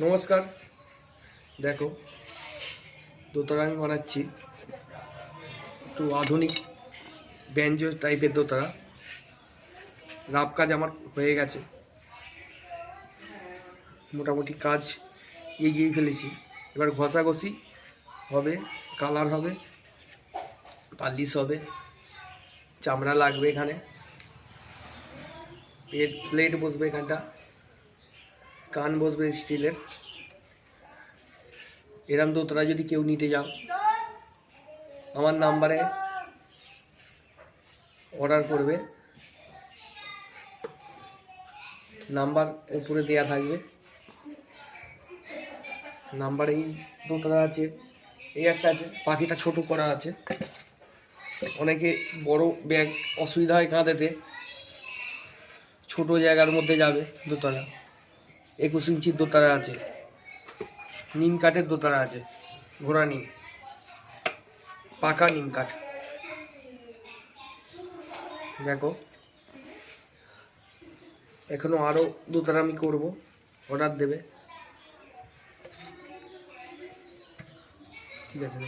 নমস্কার। দেখো, দোতারা আমি বানাচ্ছি একটু আধুনিক ব্যঞ্জ টাইপের দোতারা। রাব কাজ আমার হয়ে গেছে, মোটামুটি কাজ এগিয়ে ফেলেছি। এবার ঘষাঘষি হবে, কালার হবে, পালিশ হবে, চামড়া লাগবে, এখানে প্লেট বসবে, এখানটা কান বসবে স্টিলের। এরম দোতারা যদি কেউ নিতে যাও, আমার নাম্বারে অর্ডার করবে, নাম্বার উপরে দেয়া থাকবে। নাম্বার এই দোতারা আছে, এই একটা আছে, পাখিটা ছোট করা আছে। অনেকে বড় ব্যাগ অসুবিধা হয় কাঁধেতে, ছোট জায়গার মধ্যে যাবে দোতারা। 21 ইঞ্চির দোতারা আছে, নিম কাঠের দোতারা আছে, ঘোড়া নিম, পাকা নিম কাঠ। দেখো, এখনো আরও দোতারা আমি করবো, অর্ডার দেবে। ঠিক আছে।